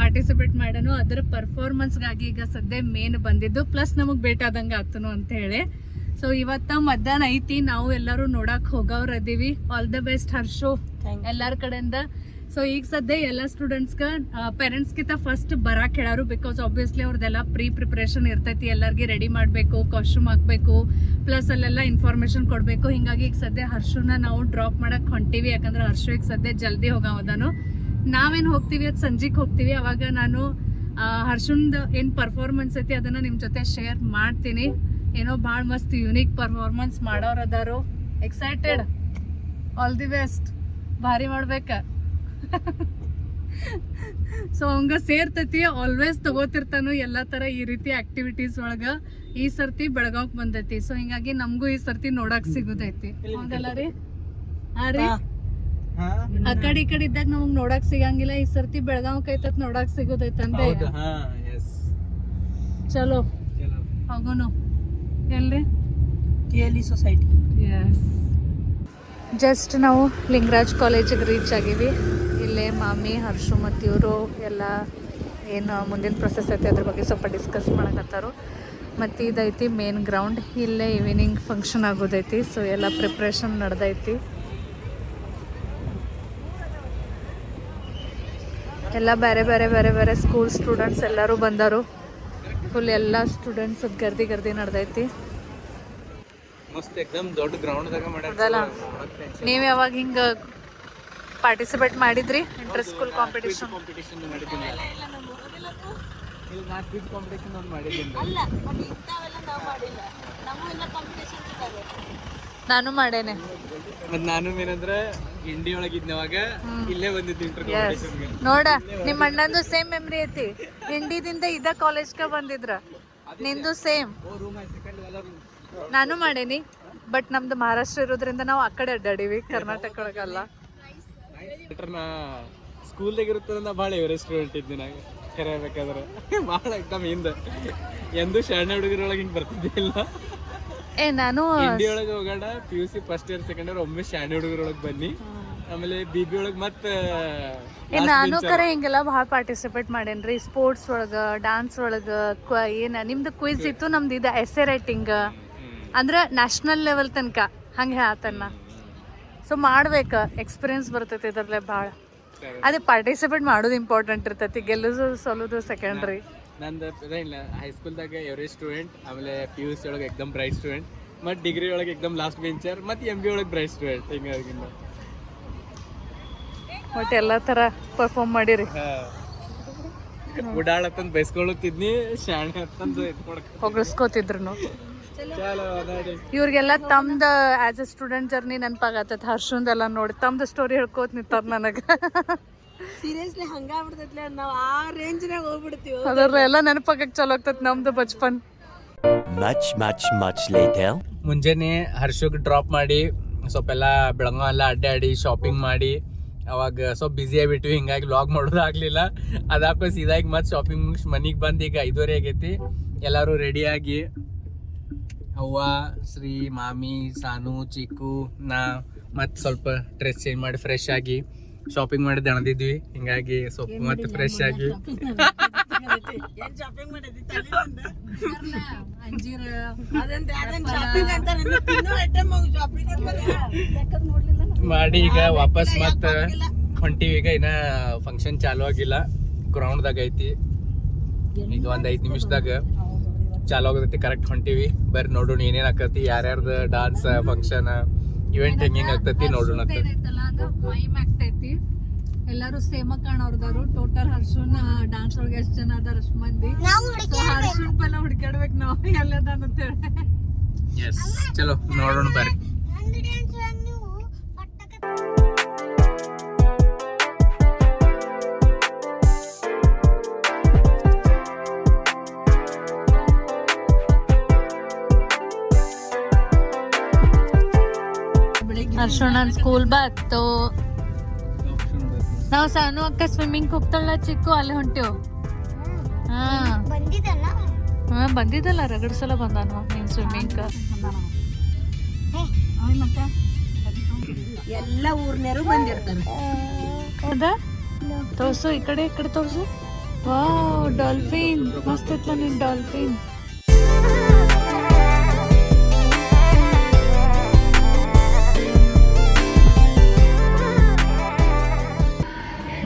ಪಾರ್ಟಿಸಿಪೇಟ್ ಮಾಡಾನು. ಅದರ ಪರ್ಫಾರ್ಮೆನ್ಸ್ಗಾಗಿ ಈಗ ಸದ್ಯ ಮೇನ್ ಬಂದಿದ್ದು, ಪ್ಲಸ್ ನಮಗ್ ಭೇಟಿ ಆದಂಗ ಆಗ್ತನು ಅಂತ ಹೇಳಿ. ಸೊ ಇವತ್ತ ಮಧ್ಯಾಹ್ನ ಐತಿ, ನಾವು ಎಲ್ಲರೂ ನೋಡಕ್ ಹೋಗವ್ರ ಅದೀವಿ. ಆಲ್ ದ ಬೆಸ್ಟ್ ಹರ್ಷು ಎಲ್ಲಾರ ಕಡೆಯಿಂದ. ಸೊ ಈಗ ಸದ್ಯ ಎಲ್ಲ ಸ್ಟೂಡೆಂಟ್ಸ್ಗೆ ಪೇರೆಂಟ್ಸ್ಗಿಂತ ಫಸ್ಟ್ ಬರಾಕ್ ಹೇಳಾರು. ಬಿಕಾಸ್ ಆಬ್ವಿಯಸ್ಲಿ ಅವ್ರದ್ದೆಲ್ಲ ಪ್ರಿಪ್ರೇಷನ್ ಇರ್ತೈತಿ, ಎಲ್ಲರಿಗೆ ರೆಡಿ ಮಾಡಬೇಕು, ಕಾಸ್ಟ್ಯೂಮ್ ಹಾಕಬೇಕು, ಪ್ಲಸ್ ಅಲ್ಲೆಲ್ಲ ಇನ್ಫಾರ್ಮೇಶನ್ ಕೊಡಬೇಕು. ಹಿಂಗಾಗಿ ಈಗ ಸದ್ಯ ಹರ್ಷುನ ನಾವು ಡ್ರಾಪ್ ಮಾಡಕ್ ಹೊಂಟೀವಿ. ಯಾಕಂದ್ರೆ ಹರ್ಷು ಈಗ ಸದ್ಯ ಜಲ್ದಿ ಹೋಗವದಾನು. ನಾವೇನು ಹೋಗ್ತೀವಿ ಅದು ಸಂಜೆಗೆ ಹೋಗ್ತೀವಿ. ಅವಾಗ ನಾನು ಹರ್ಷುಂದು ಏನು ಪರ್ಫಾರ್ಮೆನ್ಸ್ ಐತಿ ಅದನ್ನು ನಿಮ್ಮ ಜೊತೆ ಶೇರ್ ಮಾಡ್ತೀನಿ. ಏನೋ ಭಾಳ ಮಸ್ತ್ ಯುನೀಕ್ ಪರ್ಫಾರ್ಮೆನ್ಸ್ ಮಾಡೋರು ಅದಾರು. ಎಕ್ಸೈಟೆಡ್, ಆಲ್ ದಿ ಬೆಸ್ಟ್, ಭಾರಿ ಮಾಡ್ಬೇಕ. ಸೊ ಅವಂಗ ಸೇರ್ತೈತಿ, ಆಲ್ವೇಸ್ ತಗೋತಿರ್ತಾನು ಎಲ್ಲ ಥರ ಈ ರೀತಿ ಆಕ್ಟಿವಿಟೀಸ್ ಒಳಗೆ. ಈ ಸರ್ತಿ ಬೆಳಗಾವ್ಗೆ ಬಂದೈತಿ. ಸೊ ಹಿಂಗಾಗಿ ನಮಗೂ ಈ ಸರ್ತಿ ನೋಡಕ್ ಸಿಗುದೈತಿ. ಹೌದಲ್ಲ ರೀ? ಹಾ ರೀ, ಆ ಕಡೆ ಈ ಕಡೆ ಇದ್ದಾಗ ನಮಗ್ ನೋಡಕ್ ಸಿಗಂಗಿಲ್ಲ. ಈ ಸರ್ತಿ ಬೆಳಗಾವ್ ಕೈತತ್ ನೋಡಕ್ ಸಿಗುದೈತಂದೆ. ಚಲೋ ಹೋಗೋನು. ಎಲ್ಲಿ? ಟಿಎಲ್ಇ ಸೊಸೈಟಿ. ಎಸ್. ಜಸ್ಟ್ ನಾವು ಲಿಂಗರಾಜ್ ಕಾಲೇಜಿಗೆ ರೀಚ್ ಆಗೀವಿ. ಇಲ್ಲೇ ಮಾಮಿ, ಹರ್ಷು ಮತ್ತು ಇವರು ಎಲ್ಲ ಏನು ಮುಂದಿನ ಪ್ರೊಸೆಸ್ ಐತೆ ಅದ್ರ ಬಗ್ಗೆ ಸ್ವಲ್ಪ ಡಿಸ್ಕಸ್ ಮಾಡಕತ್ತಾರು. ಮತ್ತು ಇದೈತಿ ಮೇನ್ ಗ್ರೌಂಡ್. ಇಲ್ಲೇ ಈವ್ನಿಂಗ್ ಫಂಕ್ಷನ್ ಆಗೋದೈತಿ. ಸೊ ಎಲ್ಲ ಪ್ರಿಪ್ರೇಷನ್ ನಡೆದೈತಿ. ಎಲ್ಲ ಬೇರೆ ಬೇರೆ ಬೇರೆ ಬೇರೆ ಸ್ಕೂಲ್ ಸ್ಟೂಡೆಂಟ್ಸ್ ಎಲ್ಲರೂ ಬಂದರು. ಫುಲ್ ಎಲ್ಲ ಸ್ಟೂಡೆಂಟ್ಸ್ ಗರ್ದಿ ನಡೆದೈತಿ. ಮಸ್ತ್ ಎಕ್ದಮ್ ದೊಡ್ಡ ಗ್ರೌಂಡ್ದಾಗ ಅದಲ್ಲ, ನೀವು ಯಾವಾಗ ಹಿಂಗೆ ಪಾರ್ಟಿಸಿಪೇಟ್ ಮಾಡಿದ್ರಿ ಇಂಟರ್ ಸ್ಕೂಲ್ ಕಾಂಪಿಟೇಷನ್? ಮಾಡಿದ್ದೀನಿ. ಇಲ್ಲಿ ನಾನು ಕ್ವಿಜ್ ಕಾಂಪಿಟೇಷನ್ ಒಂದು ಮಾಡಿದ್ದೀನಿ. ನಾನು ಮಾಡೇನೆ. ಮತ್ತು ನಾನು ಏನಂದ್ರೆ ಇಂಡಿ ಒಳಗಿದ್ನವಾಗ ಇಲ್ಲೇ ಬಂದಿದ್ದು ಇಂಟರ್ ಕಾಂಪಿಟೇಷನ್ಗೆ. ನೋಡ, ನಿಮ್ಮ ಅಣ್ಣಂದು ಸೇಮ್ ಮೆಮ್ರಿ ಐತಿ. ಇಂಡಿದಿಂದ ಇದ ಕಾಲೇಜ್ಗೆ ಬಂದಿದ್ರ. ನಿಂದು ಸೇಮ್. ನಾನು ಮಾಡೇನಿ. ಬಟ್ ನಮ್ದು ಮಹಾರಾಷ್ಟ್ರ ಇರೋದ್ರಿಂದ ನಾವು ಆ ಕಡೆ ಅಡ್ಡಾಡೀವಿ, ಕರ್ನಾಟಕ ಒಳಗಲ್ಲ. ನಾ ಸ್ಕೂಲ್ದಾಗ ಇರುತ್ತದೆ ನಾ ಭಾಳ ಎವರೆಸ್ಟ್ ಸ್ಟೂಡೆಂಟ್ ಇದ್ದೆ. ನಾನು ಕರೆಯಬೇಕಾದ್ರೆ ಭಾಳ ಎಕ್ದಮ್ ಹಿಂದೆ ಎಂದು ಶಾಣೆ ಹುಡುಗರೊಳಗೆ ಹಿಂಗೆ ಬರ್ತಿದ್ದಿಲ್ಲ. ನಾನು ಇಂಡಿ ಒಳಗೆ ಹೋಗೋಣ PUC first year second year ಒಮ್ಮೆ ಶಾಣೆ ಹುಡುಗರೊಳಗೆ ಬನ್ನಿ. ಆಮೇಲೆ BB ಒಳಗೆ ಮತ್ತೆ ನಾನು ಕರೆ ಹಿಂಗೆಲ್ಲ ಭಾಳ ಪಾರ್ಟಿಸಿಪೇಟ್ ಮಾಡೇನ್ರಿ. ಸ್ಪೋರ್ಟ್ಸ್ ಒಳಗೆ, ಡಾನ್ಸ್ ಒಳಗೆ, ನಿಮ್ದು ಕ್ವಿಜ್ ಇತ್ತು, ನಮ್ದು ಇದು ಎಸ್ಸೆ ರೈಟಿಂಗ್ ಅಂದ್ರೆ ನ್ಯಾಷನಲ್ ಲೆವೆಲ್ ತನಕ ಹಂಗೆ ಹೇಳ್ತಾನ. ಸೊ ಮಾಡ್ಬೇಕು, ಎಕ್ಸ್ಪೀರಿಯನ್ಸ್ ಬರ್ತೈತಿ ಇದ್ರಲ್ಲೇ ಭಾಳ. ಅದೇ ಪಾರ್ಟಿಸಿಪೇಟ್ ಮಾಡೋದು ಇಂಪಾರ್ಟೆಂಟ್ ಇರ್ತೈತಿ, ಗೆಲ್ಲೋದು ಸೋಲೋದು ಸೆಕೆಂಡ್ರಿ. ನಂದು ಇದೇನಿಲ್ಲ, ಹೈಸ್ಕೂಲ್ದಾಗ ಎವರೇಜ್ ಸ್ಟೂಡೆಂಟ್, ಆಮೇಲೆ PUC ಒಳಗೆ ಎಕ್ದಮ್ ಬ್ರೈಟ್ ಸ್ಟೂಡೆಂಟ್, ಮತ್ತು ಡಿಗ್ರಿ ಒಳಗೆ ಎಕ್ದಮ್ ಲಾಸ್ಟ್ ಬೆಂಚರ್, ಮತ್ತು MB ಒಳಗೆ ಬ್ರೈಟ್ ಸ್ಟೂಡೆಂಟ್. ಹಿಂಗಾಗಿಲ್ಲ ಒಟ್ಟು ಎಲ್ಲ ಥರ ಪರ್ಫಾರ್ಮ್ ಮಾಡಿರಿ. ಉಡಾಳತ್ತಂದು ಬೈಸ್ಕೊಳತ್ತಿದ್ನಿ, ಶಾಣೆ ಹತ್ತಂದು ಹೊಗಳಿಸ್ಕೋತಿದ್ರು. ಇವ್ರಿಗೆಲ್ಲ ತಮ್ದು ಆಸ್ ಎ ಸ್ಟೂಡೆಂಟ್ ಜರ್ನಿ ನೆನಪಾಗತ್ತ. ಹರ್ಷಂದೆಲ್ಲ ನೋಡಿ ತಮ್ದು ಸ್ಟೋರಿ ಹೇಳ್ಕೋತ ನಿಂತಾರ ನನಗೆ. ಸೀರಿಯಸ್ಲಿ ಹಂಗಾಗ್ಬಿಡ್ತೈತ್ಲೆ, ನಾವು ಆ ರೇಂಜ್ನಾಗ ಹೋಗ್ಬಿಡ್ತೀವಿ. ಅದ್ರಲ್ಲ ಎಲ್ಲ ನೆನಪಾಗಕ್ಕೆ ಚಲೋ ಆಗ್ತೈತಿ ನಮ್ದು ಬಚ್ಪನ್. Much later. ಮುಂಜಾನೆ ಹರ್ಷಗ್ ಡ್ರಾಪ್ ಮಾಡಿ ಸ್ವಲ್ಪ ಎಲ್ಲ ಬೆಳಗಾವ್ ಎಲ್ಲ ಅಡ್ಡಾಡಿ ಶಾಪಿಂಗ್ ಮಾಡಿ ಅವಾಗ ಸ್ವಲ್ಪ ಬ್ಯುಸಿ ಆಗಿಬಿಟ್ವಿ. ಹಿಂಗಾಗಿ ವ್ಲಾಗ್ ಮಾಡೋದಾಗಲಿಲ್ಲ. ಅದಾಕ ಸೀದಾಗಿ ಮತ್ತೆ ಶಾಪಿಂಗ್ ಮುಗಿಸಿ ಮನೆಗೆ ಬಂದು ಈಗ 5:30 ಆಗೈತಿ. ಎಲ್ಲರೂ ರೆಡಿಯಾಗಿ ಅವ್ವ, ಶ್ರೀ, ಮಾಮಿ, ಸಾನು, ಚಿಕ್ಕು, ನಾ ಮತ್ತು ಸ್ವಲ್ಪ ಡ್ರೆಸ್ ಚೇಂಜ್ ಮಾಡಿ ಫ್ರೆಶ್ ಆಗಿ ಶಾಪಿಂಗ್ ಮಾಡಿ ದಣದಿದ್ವಿ. ಹಿಂಗಾಗಿ ಸ್ವಲ್ಪ ಮತ್ತೆ ಫ್ರೆಶ್ ಆಗಿ ಮಾಡಿ ಈಗ ವಾಪಸ್ ಮತ್ತೆ ಹೊಂಟಿವಿ. ಈಗ ಇನ್ನ ಫಂಕ್ಷನ್ ಚಾಲು ಆಗಿಲ್ಲ, ಗ್ರೌಂಡ್ದಾಗ ಐತಿ. ಈಗ ಒಂದು 5 ನಿಮಿಷದಾಗ ಚಾಲು ಆಗತೈತಿ, ಕರೆಕ್ಟ್ ಹೊಂಟಿವಿ. ಬರ್ರಿ ನೋಡೋಣ ಏನೇನು ಆಕತಿ, ಯಾರ್ಯಾರ್ದು ಡಾನ್ಸ್ ಫಂಕ್ಷನ್ ಇವೆಂಟ್ ಹೆಂಗೆ ಆಗ್ತೈತಿ ನೋಡೋಣ. ಎಲ್ಲರೂ ಸೇಮ ಕಾಣೋರ್ದಾರು. ಟೋಟಲ್ ಹರ್ಷನ್ ಡಾನ್ಸ್ ಒಳಗೆ ಎಷ್ಟು ಜನ ಅದಾರ ಅಷ್ಟು ಮಂದಿ. ಹರ್ಷನ್ ಪಲ್ಲ ಹುಡ್ಕಾಡ್ಬೇಕು ನಾವು ಎಲ್ಲದಾನ ಅಂತ ಹೇಳಿ. ಎಸ್, ಚಲೋ ನೋಡೋಣ ಬರ್ರಿ. ಹರ್ಷನ್ ನನ್ನ ಸ್ಕೂಲ್ ಬತ್ತು. ನಾವು ಸಾನು ಅಕ್ಕ ಸ್ವಿಮ್ಮಿಂಗ್ ಹೋಗ್ತಾಳ, ಚಿಕ್ಕು ಅಲ್ಲೇ ಹೊಂಟೇವು. ಬಂದಿದ್ದಲ್ಲ, ರಗಡ್ ಸಲ ಬಂದಾನು ನೀನ್ ಸ್ವಿಮ್ಮಿಂಗ್. ಎಲ್ಲ ಊರ್ನೇರು ಬಂದಿರ್ತಾರೆ. ಹೌದಾ? ತೋರ್ಸು, ಈ ಕಡೆ ತೋರ್ಸು. ವಾವ್, ಡಾಲ್ಫಿನ್ ಮಸ್ತ್ ಇತ್ಲ ನಿನ್ ಡಾಲ್ಫಿನ್.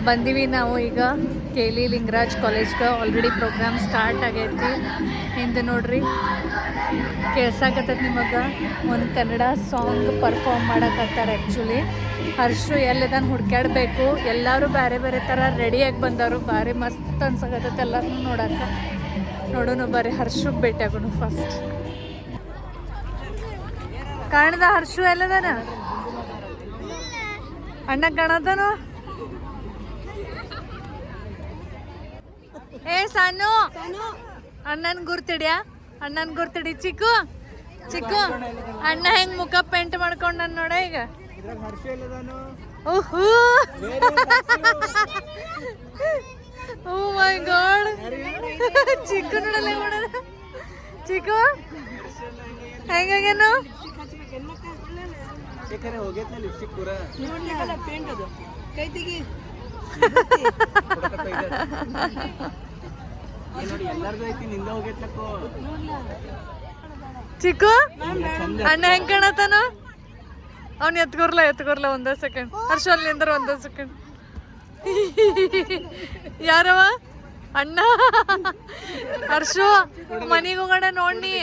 ಬಂದೀವಿ ನಾವು ಈಗ KL ಲಿಂಗರಾಜ್ ಕಾಲೇಜ್ಗೆ. ಆಲ್ರೆಡಿ ಪ್ರೋಗ್ರಾಮ್ ಸ್ಟಾರ್ಟ್ ಆಗೈತಿ. ಹಿಂದೆ ನೋಡ್ರಿ ಕೇಳ್ಸಾಕತ್ತೈತಿ ನಿಮಗೆ. ಒಂದು ಕನ್ನಡ ಸಾಂಗ್ ಪರ್ಫಾರ್ಮ್ ಮಾಡಕತ್ತಾರೆ. ಆ್ಯಕ್ಚುಲಿ ಹರ್ಷು ಎಲ್ಲದನ್ನು ಹುಡ್ಕ್ಯಾಡಬೇಕು. ಎಲ್ಲರೂ ಬೇರೆ ಬೇರೆ ಥರ ರೆಡಿಯಾಗಿ ಬಂದವರು. ಭಾರಿ ಮಸ್ತ್ ಅನ್ಸಕತ್ತೈತೆ ಎಲ್ಲರನ್ನೂ ನೋಡಕ್ಕೆ. ನೋಡೋಣ ಬರ್ರಿ, ಹರ್ಷಗೆ ಭೇಟಿ ಆಗೋಣ ಫಸ್ಟ್. ಕಾಣದ ಹರ್ಷು ಎಲ್ಲದಾನ? ಅಣ್ಣ ಕಾಣತಾನು? ಏ ಸಾನು, ಅಣ್ಣನ್ ಗುರ್ತಿಡ್ಯಾ? ಅಣ್ಣನ್ ಗುರ್ತಿಡಿ. ಚಿಕ್ಕು ಅಣ್ಣ ಹೆಂಗ್ ಮುಖ ಪೇಂಟ್ ಮಾಡ್ಕೊಂಡ್ ನನ್ ನೋಡ ಈಗ. ಓಹೋ, ಓ ಮೈ ಗಾಡ್. ಚಿಕ್ಕು ನೋಡಲ್ಲ ಮಾಡೋಣ. ಚಿಕ್ಕು ಹೆಂಗಾಗೇನು? ಚಿಕ್ಕು ಅಣ್ಣ ಹೆಂಗ್ ಕಾಣತಾನ ಅವ್ನು ಎತ್ಕೊರ್ಲ ಒಂದೇ ಸೆಕೆಂಡ್ ಹರ್ಷ ಅಲ್ಲಿ ನಿಂದ್ರ ಒಂದೇ ಸೆಕೆಂಡ್ ಯಾರವ ಅಣ್ಣ ಹರ್ಷು ಮನಿಗ್ ಹೋಗೋಣ ನೋಡ್ನಿ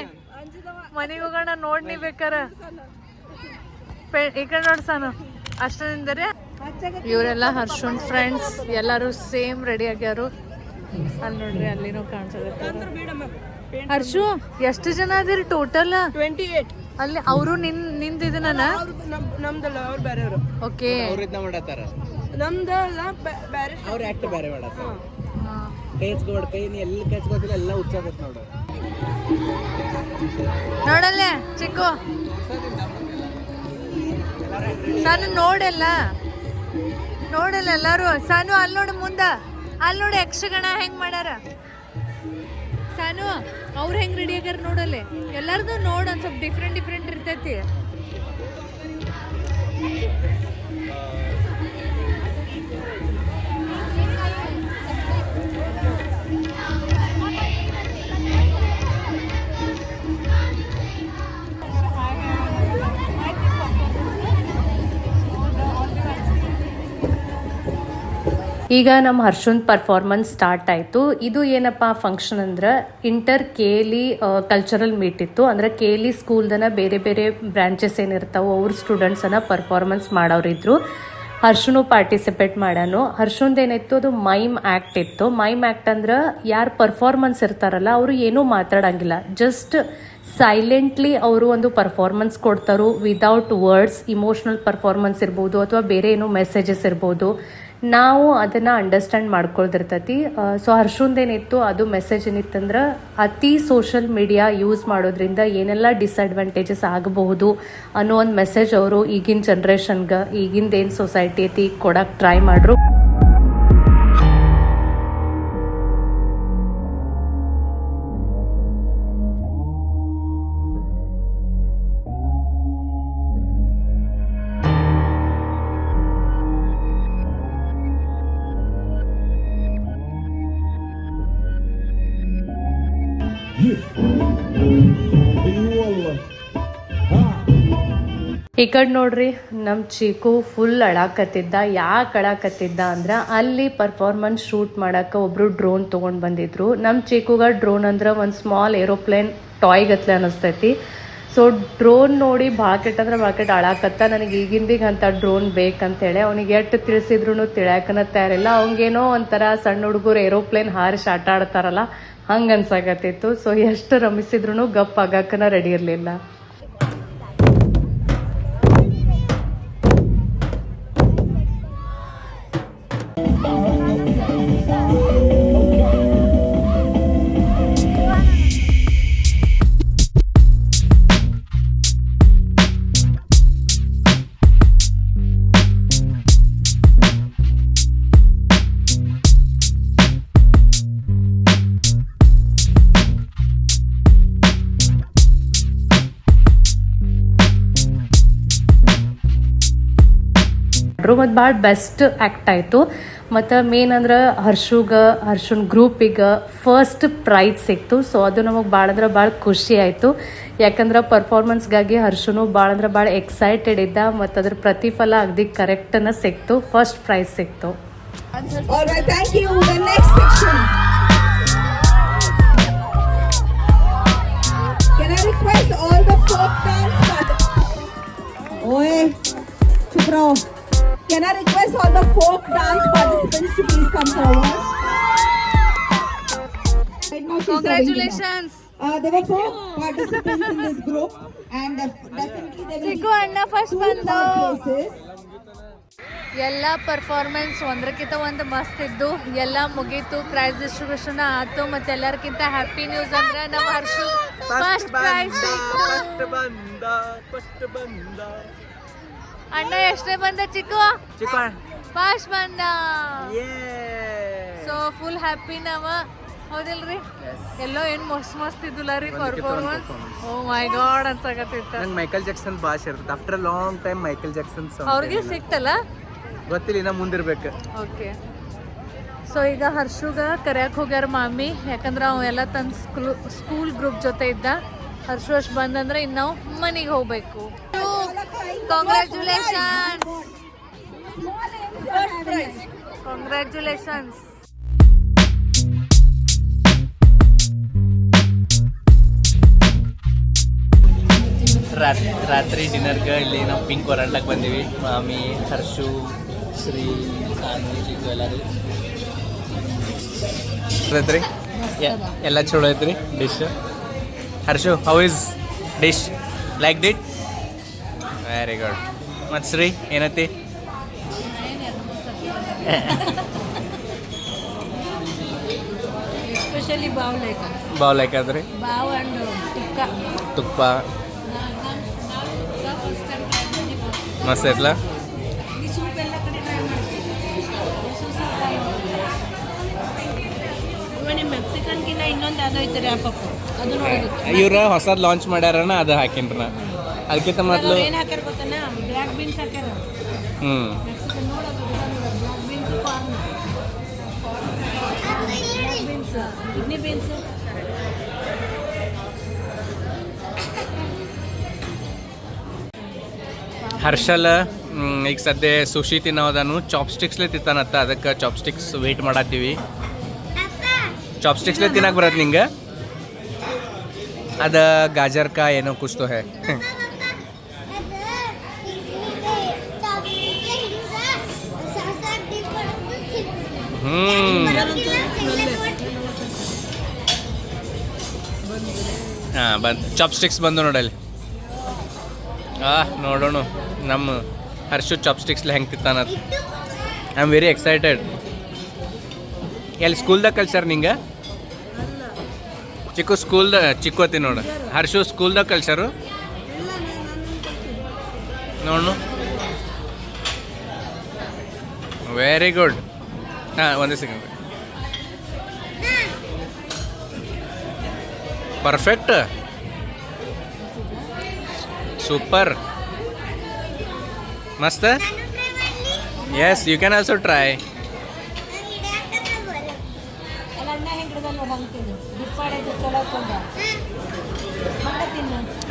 ಬೇಕಾರ ಈ ಕಡೆ ನೋಡ್ಸಾನು ಅಷ್ಟರಿಂದರೆ ಇವರೆಲ್ಲ ಹರ್ಷನ್ ಫ್ರೆಂಡ್ಸ್ ಎಲ್ಲರೂ ಸೇಮ್ ರೆಡಿ ಆಗ್ಯಾರು ಅಲ್ಲಿ ನೋಡ್ರಿ ಅಲ್ಲಿನೂ ಕಾಣಿಸತ್ತೆ ಹರ್ಷು ಎಷ್ಟು ಜನ ಅದಿರಿ ಟೋಟಲ್ 28 ಅಲ್ಲಿ ಅವರು ನಿಂದಿದನ ನಮ್ದಲ್ಲ ಅವ್ರು ಬೇರೆಯವರು ಓಕೆ ನಮ್ದಲ್ಲ ಬೇರೆ ಅವ್ರ ಆಕ್ಟ್ ಬೇರೆ ಮಾಡತ್ತಾರ ಕೈ ಹಚ್ಕೋಬೇಡ ಕೈ ನೀ ಎಲ್ಲಿ ಕೈ ಹಚ್ಕೋತಿಲ್ಲ ಎಲ್ಲ ಉಚ್ಚಾಗತ್ತೆ ನೋಡು ನೋಡಲ್ಲೇ ಚಿಕ್ಕು ಸಾನು ನೋಡಲ್ಲ ಎಲ್ಲಾರು ಸಾನು ಅಲ್ಲಿ ನೋಡು ಅಲ್ಲಿ ನೋಡಿ ಯಕ್ಷಗಣ ಹೆಂಗ್ ಮಾಡ್ಯಾರ ಸಾನು ಅವ್ರು ಹೆಂಗ್ ರೆಡಿ ಆಗ್ಯಾರ ನೋಡಲ್ಲೇ ಎಲ್ಲಾರ್ದು ನೋಡ್ ಒಂದ್ ಸ್ವಲ್ಪ ಡಿಫ್ರೆಂಟ್ ಇರ್ತೈತಿ ಈಗ ನಮ್ಮ ಹರ್ಷನ್ ಪರ್ಫಾರ್ಮೆನ್ಸ್ ಸ್ಟಾರ್ಟ್ ಆಯಿತು. ಇದು ಏನಪ್ಪ ಫಂಕ್ಷನ್ ಅಂದ್ರೆ ಇಂಟರ್ KLE ಕಲ್ಚರಲ್ ಮೀಟ್ ಇತ್ತು. ಅಂದ್ರೆ KLE ಸ್ಕೂಲ್ದನ ಬೇರೆ ಬೇರೆ ಬ್ರಾಂಚಸ್ ಏನಿರ್ತಾವೋ ಅವ್ರ ಸ್ಟೂಡೆಂಟ್ಸನ್ನು ಪರ್ಫಾರ್ಮೆನ್ಸ್ ಮಾಡೋರಿದ್ರು. ಹರ್ಷನು ಪಾರ್ಟಿಸಿಪೇಟ್ ಮಾಡ್ಯಾನು. ಹರ್ಷಂದು ಏನಿತ್ತು ಅದು ಮೈಮ್ ಆ್ಯಕ್ಟ್ ಇತ್ತು. ಮೈಮ್ ಆ್ಯಕ್ಟ್ ಅಂದ್ರೆ ಯಾರು ಪರ್ಫಾರ್ಮೆನ್ಸ್ ಇರ್ತಾರಲ್ಲ ಅವರು ಏನೂ ಮಾತಾಡಂಗಿಲ್ಲ, ಜಸ್ಟ್ ಸೈಲೆಂಟ್ಲಿ ಅವರು ಒಂದು ಪರ್ಫಾರ್ಮೆನ್ಸ್ ಕೊಡ್ತಾರೋ ವಿದೌಟ್ ವರ್ಡ್ಸ್. ಇಮೋಷ್ನಲ್ ಪರ್ಫಾರ್ಮೆನ್ಸ್ ಇರ್ಬೋದು ಅಥವಾ ಬೇರೆ ಏನೋ ಮೆಸೇಜಸ್ ಇರ್ಬೋದು, ನಾವು ಅದನ್ನು ಅಂಡರ್ಸ್ಟ್ಯಾಂಡ್ ಮಾಡ್ಕೊಳ್ದಿರ್ತೈತಿ. ಸೊ ಹರ್ಷಂದೇನಿತ್ತು ಅದು ಮೆಸೇಜ್ ಏನಿತ್ತಂದ್ರೆ ಅತಿ ಸೋಷಲ್ ಮೀಡಿಯಾ ಯೂಸ್ ಮಾಡೋದ್ರಿಂದ ಏನೆಲ್ಲ ಡಿಸ್ಅಡ್ವಾಂಟೇಜಸ್ ಆಗಬಹುದು ಅನ್ನೋ ಒಂದು ಮೆಸೇಜ್ ಅವರು ಈಗಿನ ಜನ್ರೇಷನ್ಗೆ, ಈಗಿಂದ ಏನು ಸೊಸೈಟಿ ಐತಿ ಕೊಡಕ್ಕೆ ಟ್ರೈ ಮಾಡ್ರು. ಈ ಕಡೆ ನೋಡ್ರಿ ನಮ್ಮ ಚೀಕು ಫುಲ್ ಅಳಾಕತ್ತಿದ್ದ. ಯಾಕೆ ಅಳಾಕತ್ತಿದ್ದ ಅಂದ್ರೆ ಅಲ್ಲಿ ಪರ್ಫಾರ್ಮೆನ್ಸ್ ಶೂಟ್ ಮಾಡಕ್ಕೆ ಒಬ್ರು ಡ್ರೋನ್ ತೊಗೊಂಡು ಬಂದಿದ್ರು. ನಮ್ಮ ಚೀಕುಗ ಡ್ರೋನ್ ಅಂದ್ರೆ ಒಂದು ಸ್ಮಾಲ್ ಏರೋಪ್ಲೇನ್ ಟಾಯ್ ಗತ್ಲೆ ಅನಿಸ್ತೈತಿ. ಸೊ ಡ್ರೋನ್ ನೋಡಿ ಭಾಳ ಕೆಟ್ಟಂದ್ರೆ ಭಾಳ ಕೆಟ್ಟ ಅಳಾಕತ್ತ. ನನಗೆ ಈಗಿಂದೀಗ ಅಂತ ಡ್ರೋನ್ ಬೇಕಂತೇಳಿ ಅವನಿಗೆ ಎಷ್ಟು ತಿಳಿಸಿದ್ರು ತಿಳಿಯಾಕನ ತಯಾರಿಲ್ಲ. ಅವಂಗೇನೋ ಒಂಥರ ಸಣ್ಣ ಹುಡುಗರು ಏರೋಪ್ಲೇನ್ ಹಾರಿಸಿ ಆಟ ಆಡ್ತಾರಲ್ಲ ಹಂಗೆ ಅನ್ಸಾಕತ್ತಿತ್ತು. ಸೊ ಎಷ್ಟು ರಮಿಸಿದ್ರು ಗಪ್ ಆಗಕ್ಕನ ರೆಡಿ ಇರಲಿಲ್ಲ. ಮತ್ತು ಭಾಳ ಬೆಸ್ಟ್ ಆ್ಯಕ್ಟ್ ಆಯಿತು. ಮತ್ತು ಮೇನ್ ಅಂದ್ರೆ ಹರ್ಷನ್ ಗ್ರೂಪಿಗೆ ಫಸ್ಟ್ ಪ್ರೈಸ್ ಸಿಕ್ತು. ಸೊ ಅದು ನಮಗೆ ಭಾಳ ಅಂದ್ರೆ ಭಾಳ ಖುಷಿ ಆಯಿತು. ಯಾಕಂದ್ರೆ ಪರ್ಫಾರ್ಮೆನ್ಸ್ಗಾಗಿ ಹರ್ಷನು ಭಾಳ ಅಂದ್ರೆ ಭಾಳ ಎಕ್ಸೈಟೆಡ್ ಇದ್ದ ಮತ್ತು ಅದ್ರ ಪ್ರತಿಫಲ ಅಗದಿ ಕರೆಕ್ಟನ್ನು ಸಿಕ್ತು. ಫಸ್ಟ್ ಪ್ರೈಸ್ ಸಿಕ್ತು. Can I request all the folk dance participants to please come forward? Right now Congratulations! There were 4 participants in this group and definitely they will ಚಿಕ್ಕು ಅಣ್ಣ ಫಸ್ಟ್ ಬಂದು. ಎಲ್ಲ ಪರ್ಫಾರ್ಮೆನ್ಸ್ ಒಂದಕ್ಕಿಂತ ಒಂದು ಮಸ್ತ್ ಇದ್ದು, ಎಲ್ಲ ಮುಗೀತು, ಪ್ರೈಸ್ ಡಿಸ್ಟ್ರಿಬ್ಯೂಷನ್ ಆಯ್ತು. ಮತ್ತು ಎಲ್ಲರಿಗಿಂತ ಹ್ಯಾಪಿ ನ್ಯೂಸ್ ಅಂದ್ರೆ ನಮ್ಮ ಹರ್ಷು ಫಸ್ಟ್ ಪ್ರೈಸ್ ಸಿಕ್ತು. ಅಣ್ಣ ಎಷ್ಟೇ ಬಂದ ಚಿಕ್ಕು? ಫಸ್ಟ್ ಬಂದ. ಸೊ ಫುಲ್ ಹ್ಯಾಪಿ ನಾವ, ಹೌದಿಲ್ರಿ? ಎಲ್ಲೋ ಏನ್ ಮಸ್ತ್ ಇದ್ದಿಲ್ಲ ರೀ ಪರ್ಫಾರ್ಮೆನ್ಸ್. ಓ ಮೈ ಗಾಡ್ ಅನ್ಸಾಕತ್ತಿತ್ತು. ನಂಗೆ ಮೈಕಲ್ ಜಾಕ್ಸನ್ ಭಾಷೆ ಇರ್ತದೆ. After long time Michael Jackson ಅವ್ರಿಗೆ ಸಿಕ್ತಲ್ಲ, ಗೊತ್ತಿಲ್ಲ, ಇನ್ನ ಮುಂದಿರ್ಬೇಕು. ಓಕೆ ಸೊ ಈಗ ಹರ್ಷುಗ ಕರ್ಯಾಕೆ ಹೋಗ್ಯಾರ ಮಾಮಿ, ಯಾಕಂದ್ರೆ ಅವ ಎಲ್ಲ ತನ್ನ ಸ್ಕೂಲ್ ಗ್ರೂಪ್ ಜೊತೆ ಇದ್ದ. ಹರ್ಷು ಅಷ್ಟು ಬಂದಂದ್ರೆ ಇನ್ನು ನಾವು ಮನೆಗೆ ಹೋಗ್ಬೇಕು. Congratulation, congratulations. ರಾತ್ರಿ ಡಿನ್ನರ್ಗೆ ಇಲ್ಲಿ ನಾವು ಪಿಂಕ್ ಹೊರಡ್ಲಕ್ಕೆ ಬಂದೀವಿ. ಮಾಮಿ, ಹರ್ಷು, ಶ್ರೀ, ಸಾನು, ಚಿಕ್ಕು ಎಲ್ಲರೂ ಐತ್ರಿ. ಎಲ್ಲ ಚಲೋ ಐತ್ರಿ dish. Harshu, how is dish? Liked it? Very good. ಮತ್ತು ಶ್ರೀ ಏನೈತಿ? ಎಸ್ಪೆಷಲಿ ಬಾವ್ ಲೈಕ್ ಅದ್ರಿ. ಬಾವ್ ಅಂಡ್ ತುಪ್ಪ ಮಸ್ತ್ ಐತ್ಲ. ಮೆಕ್ಸಿಕನ್ಗಿನ್ನ ಇನ್ನೊಂದು ಯಾವುದೋ ಐತೆ ಆಪಪ್ಪು, ಅದು ಇವ್ರ ಹೊಸದ್ ಲಾಂಚ್ ಮಾಡ್ಯಾರನ, ಅದು ಹಾಕಿನ್ರಿ ನಾ. ಅದಕ್ಕಿಂತ ಮೊದಲು ಏನು ಹಾಕ್ಯಾರ ಗೊತ್ತಾನ? ಬ್ಲ್ಯಾಕ್ ಬೀನ್ಸ್ ಹಾಕ್ಯಾರ. ಮೆಕ್ಸಿಕನ್ ನೋಡೋದು black beans, corn, black beans, kidney beans. Harshal ಈಗ ಸದ್ಯ ಸುಶಿ ತಿನ್ನೋದನು ಚಾಪ್ಸ್ಟಿಕ್ಸ್ಲೇ ತಿತ್ತಾನತ್ತ, ಅದಕ್ಕೆ ಚಾಪ್ಸ್ಟಿಕ್ಸ್ ವೆಯ್ಟ್ ಮಾಡತ್ತೀವಿ. ಚಾಪ್ಸ್ಟಿಕ್ಸ್ಲೇ ತಿನ್ನಕ್ಕೆ ಬರತ್ತೆ ನಿಂಗೆ? ಅದು ಗಾಜರ್ ಕಾ ಏನೋ ಕುछ तो है. ಹಾಂ ಬಂದು ಚಾಪ್ಸ್ಟಿಕ್ಸ್ ಬಂದು ನೋಡಲ್ಲಿ. ನೋಡೋಣ ನಮ್ಮ ಹರ್ಷು ಚಾಪ್ಸ್ಟಿಕ್ಸ್ಲೆ ಹೆಂಗೆ ತಿತ್ತಾನ. I am very excited. ಎಲ್ಲಿ ಸ್ಕೂಲ್ದಾಗ ಕಲ್ಸ್ಯಾರ ನಿಂಗೆ? ಚಿಕ್ಕು ಚಿಕ್ಕೋತಿ ನೋಡು. ಹರ್ಷು ಸ್ಕೂಲ್ದಾಗ ಕಲ್ಸ್ಯಾರು ನೋಡು. Very good. ಹಾಂ ಒಂದೇ ಸೆಕೆಂಡ್. ಪರ್ಫೆಕ್ಟ್, ಸೂಪರ್, ಮಸ್ತ್. Yes, you can also try.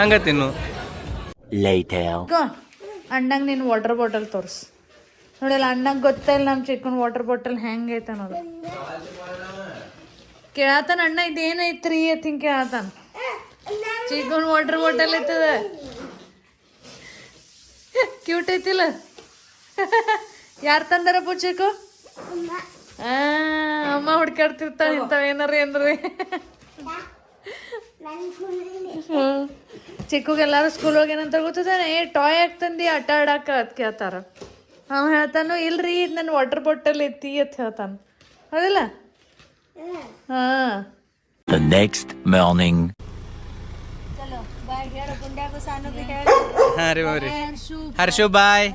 ಹಂಗ ತಿನ್ನು. Later. ಅಣ್ಣಂಗೆ ನೀನು ವಾಟರ್ ಬಾಟಲ್ ತೋರಿಸ್ ನೋಡಿಲ್ಲ. ಅಣ್ಣಂಗೆ ಗೊತ್ತಿಲ್ಲ ನಮ್ಮ ಚಿಕ್ಕನ್ ವಾಟರ್ ಬಾಟಲ್ ಹೆಂಗೆ ಐತ ನೋಡು. ಕೇಳತ್ತಾನ ಅಣ್ಣ ಇದೇನೈತ್ರಿ ಅಂತ ಹಿಂಗೆ ಕೇಳತ್ತಾನ. ಚಿಕ್ಕನ್ ವಾಟರ್ ಬಾಟಲ್ ಐತದ, ಕ್ಯೂಟ್ ಐತಿಲ್ಲ. ಯಾರು ತಂದಾರಪ್ಪ ಚಿಕ್ಕು? ಅಮ್ಮ ಹುಡ್ಕಾಡ್ತಿರ್ತಾಳೆ ಇಂಥವು ಏನಾರ ಏನ್ರಿ. ಚಿಕ್ಕಗೆಲ್ಲರೂ ಸ್ಕೂಲ್ ಹೋಗಿ ಏನಂತ ಗೊತ್ತಿದ್ದಾನೆ, ಟಾಯ್ ಆಗ್ತಂದು ಆಟ ಆಡಾಕ ಅಂತ ಕೇಳ್ತಾರ. ಅವ ಹೇಳ್ತಾನು ಇಲ್ರಿ ಇದು ನನ್ನ ವಾಟರ್ ಬಾಟಲ್ ಐತಿ ಅಂತ ಹೇಳ್ತಾನ. ಹೌದಿಲ್ಲ? ಹಾಂ. The next morning. ಹಾಂ ರೀ ಬಾಯ್. ಹರ್ಷು ಬಾಯ್.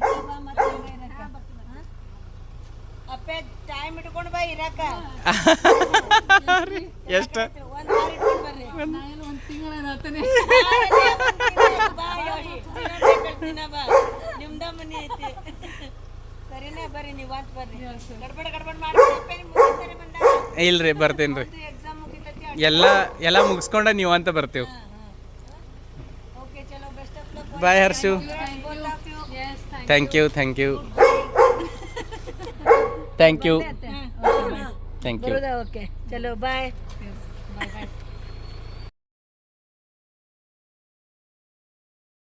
ಟೈಮ್ ಇಟ್ಕೊಂಡು ಬಾ ಇರಾಕ. ಎಷ್ಟು? ನಿಮ್ದ ಮನಿ ಐತಿ. ಸರಿನೇ ಬರ್ರಿ, ನೀವು ಅಂತ ಬರ್ರಿ. ಗಡ್ಬಡ್ ಮಾಡಿ ಇಲ್ರಿ ಬರ್ತೇನೆ ರೀ. ಎಕ್ಸಾಮ್ ಮುಗಿತೈತಿ. ಎಲ್ಲ ಮುಗಿಸ್ಕೊಂಡ ನೀವು ಅಂತ ಬರ್ತೀವಿ. ಓಕೆ, ಚಲೋ, best of luck. Bye Harshu. Thank you thank you thank you thank you. Okay, ಚಲೋ, ಬಾಯ್.